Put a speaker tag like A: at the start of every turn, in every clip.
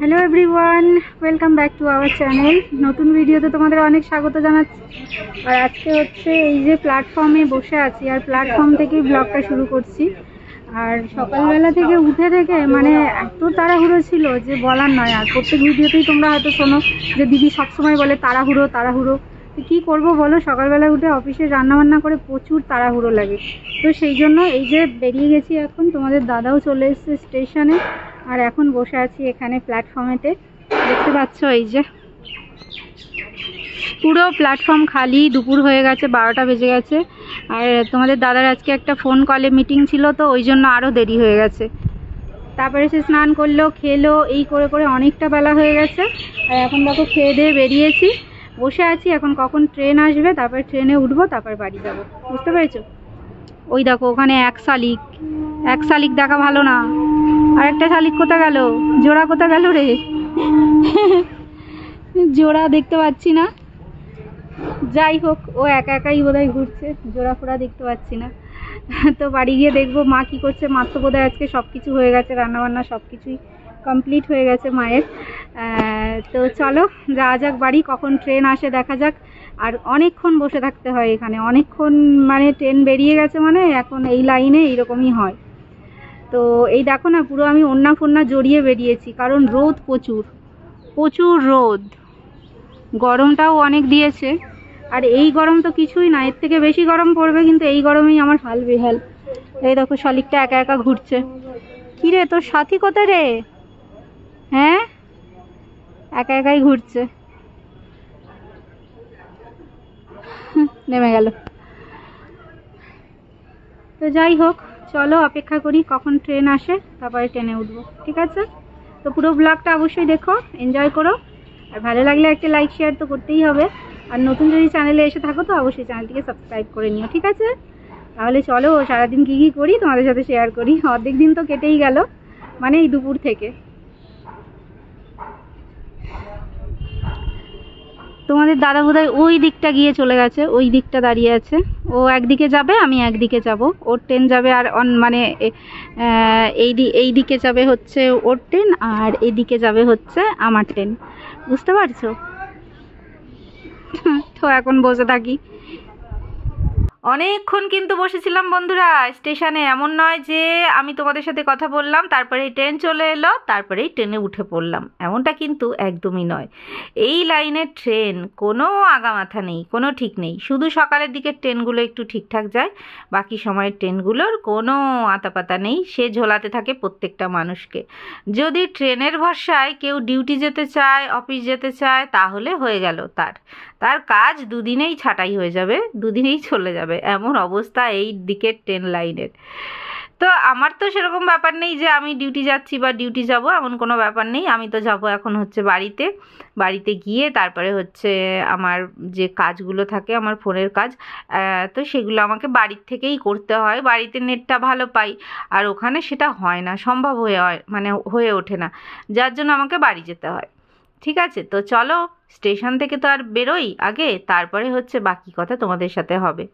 A: Hello everyone, welcome back to our channel. নতুন ভিডিওতে তোমাদের অনেক স্বাগত জানাচ্ছি। আর আজকে হচ্ছে এই যে প্ল্যাটফর্মে বসে আছি, আর প্ল্যাটফর্ম থেকেই ব্লগটা শুরু করছি। আর সকালবেলা থেকে উঠে থেকে মানে এত তাড়াহুড়ো ছিল যে বলার নয়। আর প্রত্যেক ভিডিওতেই তোমরা হয়তো শোনো যে দিদি সবসময় বলে তাড়াহুড়ো তাড়াহুড়ো। কী করবো বলো, সকালবেলা উঠে অফিসে রান্নাবান্না করে প্রচুর তাড়াহুড়ো লাগে। তো সেই জন্য এই যে বেরিয়ে গেছি এখন, তোমাদের দাদাও চলে এসেছে স্টেশনে। আর এখন বসে আছি এখানে প্ল্যাটফর্মেতে, দেখতে পাচ্ছ এই যে পুরো প্ল্যাটফর্ম খালি। দুপুর হয়ে গেছে, 12টা বেজে গেছে। আর তোমাদের দাদার আজকে একটা ফোন কলে মিটিং ছিল, তো ওই জন্য আরও দেরি হয়ে গেছে। তারপরে সে স্নান করলো, খেলো, এই করে করে অনেকটা বেলা হয়ে গেছে। আর এখন দেখো খেয়ে দিয়ে বেরিয়েছি, বসে আছি। এখন কখন ট্রেন আসবে, তারপরে ট্রেনে উঠবো, তারপর বাড়ি যাব। বুঝতে পেরেছো? ওই দেখো ওখানে এক শালিক দেখা ভালো না। আরেকটা শালিক কোথায় গেল? জোড়া কোথায় গেল রে? জোড়া দেখতে পাচ্ছি না। যাই হোক, ও একা একাই বোধহয় ঘুরছে, জোড়া ফোড়া দেখতে পাচ্ছি না। তো বাড়ি গিয়ে দেখবো মা কি করছে। মার তো বোধহয় আজকে সব কিছু হয়ে গেছে, রান্নাবান্না সব কিছুই কমপ্লিট হয়ে গেছে মায়ের। তো চলো যাওয়া যাক বাড়ি, কখন ট্রেন আসে দেখা যাক। আর অনেকক্ষণ বসে থাকতে হয় এখানে, অনেকক্ষণ, মানে ট্রেন বেরিয়ে গেছে মানে এখন এই লাইনে এইরকমই হয়। তো এই দেখো না, পুরো আমি ওড়না ফোড়না জড়িয়ে বেরিয়েছি, কারণ রোদ প্রচুর প্রচুর রোদ, গরমটাও অনেক দিয়েছে। আর এই গরম তো কিছুই না, এর থেকে বেশি গরম পড়বে, কিন্তু এই গরমেই আমার হাল বেহাল। এই দেখো শালিকটা একা একা ঘুরছে। কি রে, তোর সাথী কোথায় রে? হ্যাঁ, একা একাই ঘুরছে। নেমে গেল। তো যাই হোক, চলো অপেক্ষা করি কখন ট্রেন আসে, তারপরে ট্রেনে উঠবো। ঠিক আছে? তো পুরো ব্লগটা অবশ্যই দেখো, এনজয় করো। আর ভালো লাগলে একটা লাইক শেয়ার তো করতেই হবে। আর নতুন যদি চ্যানেলে এসে থাকো তো অবশ্যই চ্যানেলটিকে সাবস্ক্রাইব করে নিও। ঠিক আছে? তাহলে চলো সারাদিন কী কী করি তোমাদের সাথে শেয়ার করি। অর্ধেক দিন তো কেটেই গেল, মানে এই দুপুর থেকে। তোমাদের দাদা বোধহয় ওই দিকটা গিয়ে চলে গেছে, ওই দিকটা দাঁড়িয়ে আছে। ও একদিকে যাবে, আমি একদিকে যাব। ওর ট্রেন যাবে, আর মানে এই দিকে যাবে হচ্ছে ওর ট্রেন, আর এদিকে যাবে হচ্ছে আমার ট্রেন। বুঝতে পারছো? তো এখন বসে থাকি। অনেকক্ষণ কিন্তু বসেছিলাম বন্ধুরা স্টেশনে। এমন নয় যে আমি তোমাদের সাথে কথা বললাম তারপরে ট্রেন চলে এলো তারপরেই ট্রেনে উঠে পড়লাম, এমনটা কিন্তু একদমই নয়। এই লাইনের ট্রেন কোনো আগামাথা নেই, কোনো ঠিক নেই। শুধু সকালের দিকের ট্রেনগুলো একটু ঠিকঠাক যায়, বাকি সময়ের ট্রেনগুলোর কোনো আতাপাতা নেই। সে ঝোলাতে থাকে প্রত্যেকটা মানুষকে। যদি ট্রেনের ভরসায় কেউ ডিউটি যেতে চায়, অফিস যেতে চায়, তাহলে হয়ে গেল তার কাজ দুদিনেই ছাঁটাই হয়ে যাবে, দুদিনেই চলে যাবে, এমন অবস্থা এই দিকের ট্রেন লাইনের। তো আমার তো সেরকম ব্যাপার নেই যে আমি ডিউটি যাচ্ছি বা ডিউটি যাব, এমন কোনো ব্যাপার নেই। আমি তো যাব এখন হচ্ছে বাড়িতে গিয়ে তারপরে হচ্ছে আমার যে কাজগুলো থাকে, আমার ফোনের কাজ, তো সেগুলো আমাকে বাড়ির থেকেই করতে হয়। বাড়িতে নেটটা ভালো পাই, আর ওখানে সেটা হয় না, সম্ভব হয়ে ওঠে না, যার জন্য আমাকে বাড়ি যেতে হয়। ঠিক আছে? তো চলো স্টেশন থেকে তো আর বেরোই আগে, তারপরে হচ্ছে বাকি কথা তোমাদের সাথে হবে।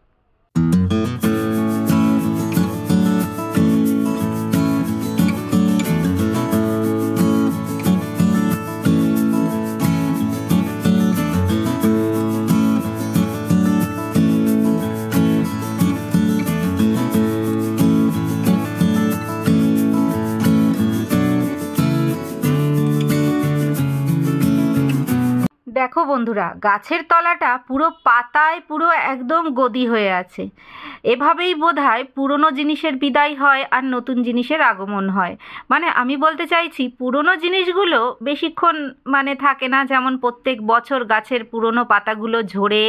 A: দেখো বন্ধুরা, গাছের তলাটা পুরো পাতায় পুরো একদম গদি হয়ে আছে। এভাবেই বোধহয় পুরনো জিনিসের বিদায় হয় আর নতুন জিনিসের আগমন হয়। মানে আমি বলতে চাইছি, পুরনো জিনিসগুলো বেশিক্ষণ মানে থাকে না, যেমন প্রত্যেক বছর গাছের পুরনো পাতাগুলো ঝরে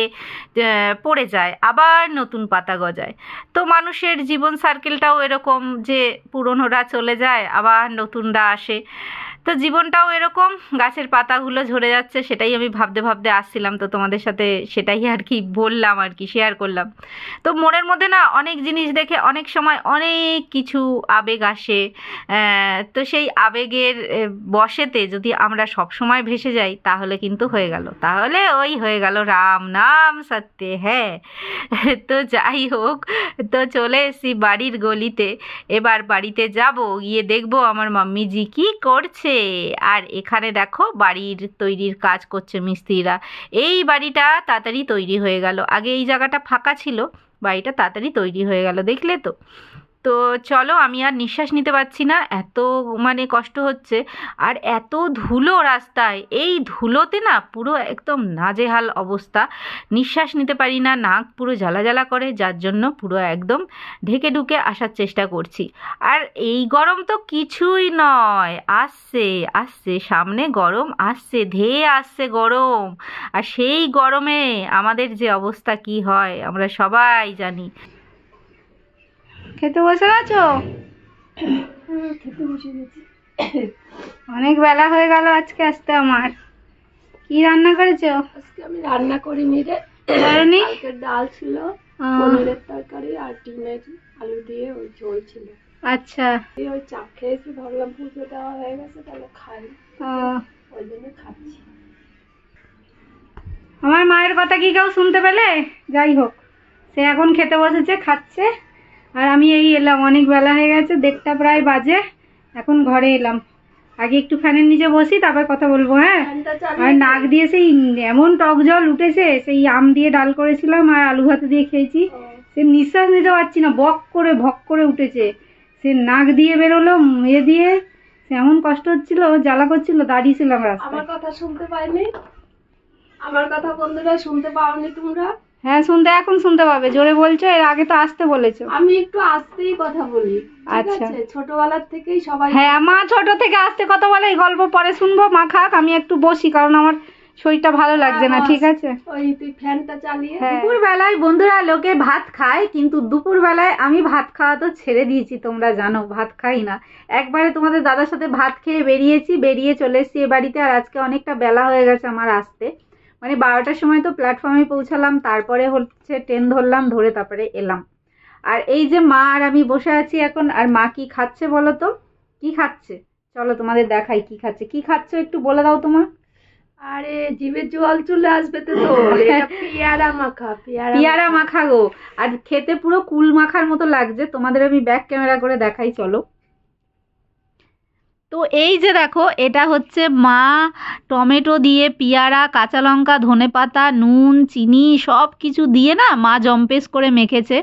A: পড়ে যায়, আবার নতুন পাতা গজায়। তো মানুষের জীবন সার্কেলটাও এরকম, যে পুরনোরা চলে যায় আবার নতুনরা আসে। তো জীবনটাও এরকম, গাছের পাতাগুলো ঝরে যাচ্ছে, সেটাই আমি ভাবতে ভাবতে আসছিলাম। তো তোমাদের সাথে সেটাই আর কি বললাম, আর কি শেয়ার করলাম। তো মনের মধ্যে না অনেক জিনিস দেখে অনেক সময় অনেক কিছু আবেগ আসে। তো সেই আবেগের বশেতে যদি আমরা সব সময় ভেসে যাই, তাহলে কিন্তু হয়ে গেল রাম নাম সত্য হ্যাঁ। তো যাই হোক, তো চলে এসেছি বাড়ির গলিতে। এবার বাড়িতে যাব, গিয়ে দেখবো আমার মাম্মিজি কি করছে। আর এখানে দেখো বাড়ির তৈরির কাজ করছে মিস্ত্রিরা। এই বাড়িটা তাড়াতাড়ি তৈরি হয়ে গেল, আগে এই জায়গাটা ফাঁকা ছিল, বাড়িটা তাড়াতাড়ি তৈরি হয়ে গেল, দেখলে তো। তো চলো, আমি আর নিঃশ্বাস নিতে পারছি না, এত মানে কষ্ট হচ্ছে। আর এত ধুলো রাস্তায়, এই ধুলোতে না পুরো একদম নাজেহাল অবস্থা, নিঃশ্বাস নিতে পারি না, নাক পুরো জ্বালা জ্বালা করে, যার জন্য পুরো একদম ঢেকে ঢুকে আসার চেষ্টা করছি। আর এই গরম তো কিছুই নয়, আসছে আসছে সামনে গরম আসছে, ধেয়ে আসছে গরম। আর সেই গরমে আমাদের যে অবস্থা কি হয় আমরা সবাই জানি। খেতে বসে গেছো?
B: খেতে বসে গেছি।
A: অনেক বেলা হয়ে গেল আজকে আসতে আমার। কি রান্না করেছো?
B: আজকে আমি রান্না করিনি রে, কালকে ডাল ছিল, পনিরের তরকারি আর ডিমের আলু দিয়ে ওই ঝোল ছিল।
A: আচ্ছা,
B: ওই চাপ খেয়েছি, ভাবলাম পুজো দেওয়া হয়ে গেছে তাহলে খাই, ওই জন্য খাচ্ছি।
A: আমার মায়ের কথা কি কেউ শুনতে পেলে? যাই হোক, সে এখন খেতে বসেছে, খাচ্ছে, আর আমি এই এলাম, অনেক বেলা হয়ে গেছে, 1:30 প্রায় বাজে, এখন ঘরে এলাম। আগে একটু ফ্যানের নিচে বসি, তারপর কথা বলবো। হ্যাঁ, আর নাক দিয়ে সেই এমন টক জল উঠেছে, সেই আম দিয়ে ডাল করেছিলাম আর আলু ভাতে দিয়ে খেয়েছি, সে নিঃশ্বাস নিতে পারছি না, ভক করে উঠেছে, সে নাক দিয়ে বেরোলো, দিয়ে সে এমন কষ্ট হচ্ছিল, জ্বালা করছিল, দাঁড়িয়েছিলাম রাস্তায়।
B: আমার কথা শুনতে পাইনি, আমার কথা বন্ধুরা শুনতে পাওনি তোমরা?
A: হ্যাঁ, এখন শুনতে পাবে, জোরে বলছো, এর আগে তো আসতে বলেছো।
B: আমি একটু আস্তেই কথা বলি,
A: আচ্ছা,
B: ছোটবেলার থেকেই সবাই।
A: হ্যাঁ, মা ছোট থেকে আস্তে কথা বলে, এই গল্প পরে শুনবো, মা খাক, আমি একটু বসি, কারণ আমার শরীরটা ভালো লাগছে না। ঠিক আছে,
B: ওই তুই ফ্যানটা চালিয়ে।
A: দুপুর বেলায় বন্ধুরা লোকে ভাত খায়, কিন্তু দুপুর বেলায় আমি ভাত খাওয়া তো ছেড়ে দিয়েছি, তোমরা জানো ভাত খাই না। একবারে তোমাদের দাদার সাথে ভাত খেয়ে বেরিয়ে চলে এসেছি এ বাড়িতে। আর আজকে অনেকটা বেলা হয়ে গেছে আমার আসতে, মানে 12টার সময় তো প্ল্যাটফর্মে পৌঁছালাম, তারপরে হচ্ছে ট্রেন ধরলাম, ধরে তারপরে এলাম। আর এই যে মা আর আমি বসে আছি এখন, আর মা কি খাচ্ছে বলো তো? কি খাচ্ছে চলো তোমাদের দেখাই কি খাচ্ছে। কি খাচ্ছ একটু বলে দাও তোমার।
B: আরে জিভে জল চলে আসবে তো তোর, এটা পেয়ারা মাখা
A: গো, আর খেতে পুরো কুল মাখার মতো লাগছে, তোমাদের আমি ব্যাক ক্যামেরা করে দেখাই চলো। তো এই যে দেখো, এটা হচ্ছে মা টমেটো দিয়ে, পেয়ারা, কাঁচা লঙ্কা, ধনেপাতা, নুন, চিনি সব কিছু দিয়ে না মা জম্পেস করে মেখেছে।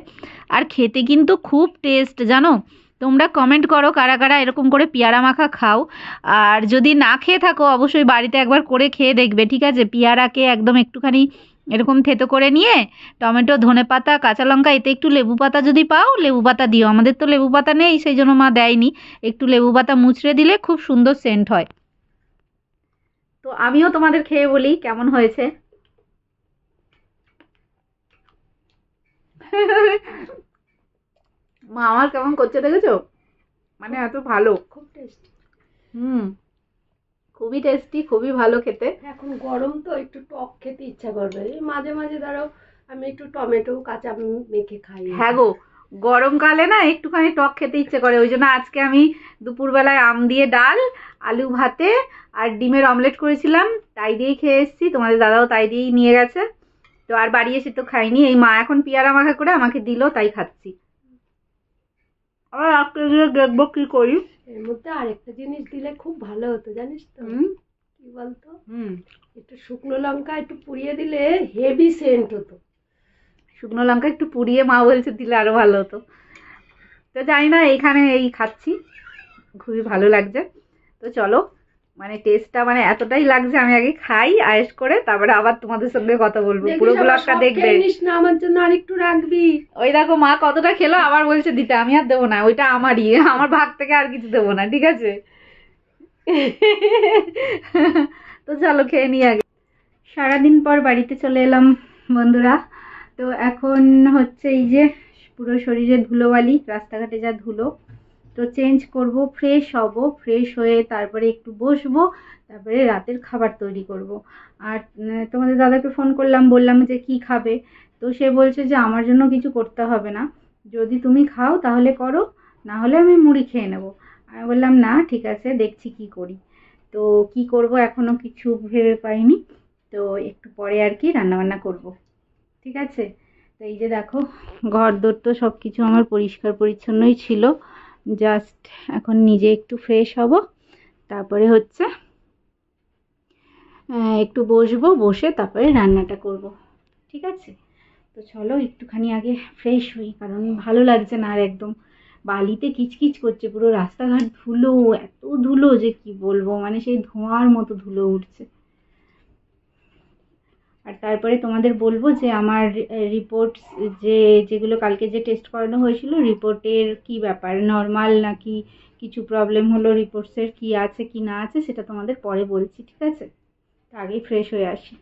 A: আর খেতে কিন্তু খুব টেস্ট, জানো। তোমরা কমেন্ট করো কারা কারা এরকম করে পেয়ারা মাখা খাও। আর যদি না খেয়ে থাকো অবশ্যই বাড়িতে একবার করে খেয়ে দেখবে, ঠিক আছে। পেয়ারাকে একদম একটুখানি এরকম থেতো করে নিয়ে, টমেটো, ধনেপাতা, কাঁচা লঙ্কা, এতে একটু লেবু পাতা যদি পাও লেবু পাতা দিও, আমাদের তো লেবু পাতা নেই সেই জন্য মা দেয়নি, একটু লেবু পাতা মুচড়ে দিলে খুব সুন্দর সেন্ট হয়। তো আমিও তোমাদের খেয়ে বলি কেমন হয়েছে। মা আমার কেমন করছে দেখেছো, মানে এত ভালো,
B: খুব টেস্টি।
A: খুবই টেস্টি, খুবই ভালো খেতে।
B: এখন গরম তো একটু টক খেতে ইচ্ছা করবে, মাঝে মাঝে ধরো আমি একটু টমেটো কাঁচা মেখে খাই।
A: হ্যাঁ গো, গরমকালে না একটুখানি টক খেতে ইচ্ছে করে, ওই জন্য আজকে আমি দুপুরবেলায় আম দিয়ে ডাল, আলু ভাতে আর ডিমের অমলেট করেছিলাম, তাই দিয়েই খেয়ে এসেছি, তোমাদের দাদাও তাই দিয়েই নিয়ে গেছে। তো আর বাড়ি এসে তো খাইনি, এই মা এখন পেয়ারা মাখা করে আমাকে দিল, তাই খাচ্ছি। আর আজকে দেখবো কি করি।
B: এর মধ্যে আরেকটা জিনিস দিলে খুব ভালো হতো জানিস তো, কি বলতো, একটু শুকনো লঙ্কা একটু পুড়িয়ে দিলে হেভি সেন্ট হতো।
A: শুকনো লঙ্কা একটু পুড়িয়ে মা বলছে দিলে আরো ভালো হতো। তো জানি না, এইখানে এই খাচ্ছি, খুবই ভালো লাগছে। তো চলো, মানে টেস্টটা মানে এতটাই লাগছে, আমি আগে খাই আয়েশ করে, তারপরে আবার তোমাদের সঙ্গে কথা বলবো। পুরো ব্লগটা দেখবে।
B: আমার জন্য আরেকটু রাখবি।
A: ওই দেখো মা কতটা খেলো, আবার বলছে দিতে, আমি আর দেবো না, ওইটা আমারই, আমার ভাগ থেকে আর কিছু দেবো না, ঠিক আছে। তো চলো খেয়ে নিই আগে। সারাদিন পর বাড়িতে চলে এলাম বন্ধুরা। তো এখন হচ্ছে এই যে পুরো শরীরে ধুলোবালি, রাস্তাঘাটে যা ধুলো, তো চেঞ্জ করব, ফ্রেশ হব, ফ্রেশ হয়ে তারপরে একটু বসবো, তারপরে রাতের খাবার তৈরি করব। আর তোমাদের দাদাকে ফোন করলাম, বললাম যে কি খাবে, তো সে বলছে যে আমার জন্য কিছু করতে হবে না, যদি তুমি খাও তাহলে করো, না হলে আমি মুড়ি খেয়ে নেবো। আমি বললাম না ঠিক আছে, দেখছি কি করি। তো কি করব এখনো কিছু ভেবে পাইনি, তো একটু পরে আর কি রান্নাবান্না করব, ঠিক আছে। তো এই যে দেখো, ঘর দোর তো সব কিছু আমার পরিষ্কার পরিচ্ছন্নই ছিল, জাস্ট এখন নিজে একটু ফ্রেশ হব, তারপরে হচ্ছে একটু বসবো, বসে তারপরে রান্নাটা করব। ঠিক আছে, তো চলো একটুখানি আগে ফ্রেশ হই, কারণ ভালো লাগছে না আর, একদম বালিতে কিচকিচ করছে, পুরো রাস্তাঘাট ধুলো, এত ধুলো যে কি বলবো, মানে সেই ধোঁয়ার মতো ধুলো উঠছে। আর তারপরে তোমাদের বলবো যে আমার রিপোর্ট, যেগুলো কালকে যে টেস্ট করানো হয়েছিল, রিপোর্টের কি ব্যাপার, নর্মাল নাকি কিছু প্রবলেম হলো, রিপোর্টসের কি আছে কি না আছে সেটা তোমাদের পরে বলছি। ঠিক আছে, আগেই ফ্রেশ হয়ে আসি।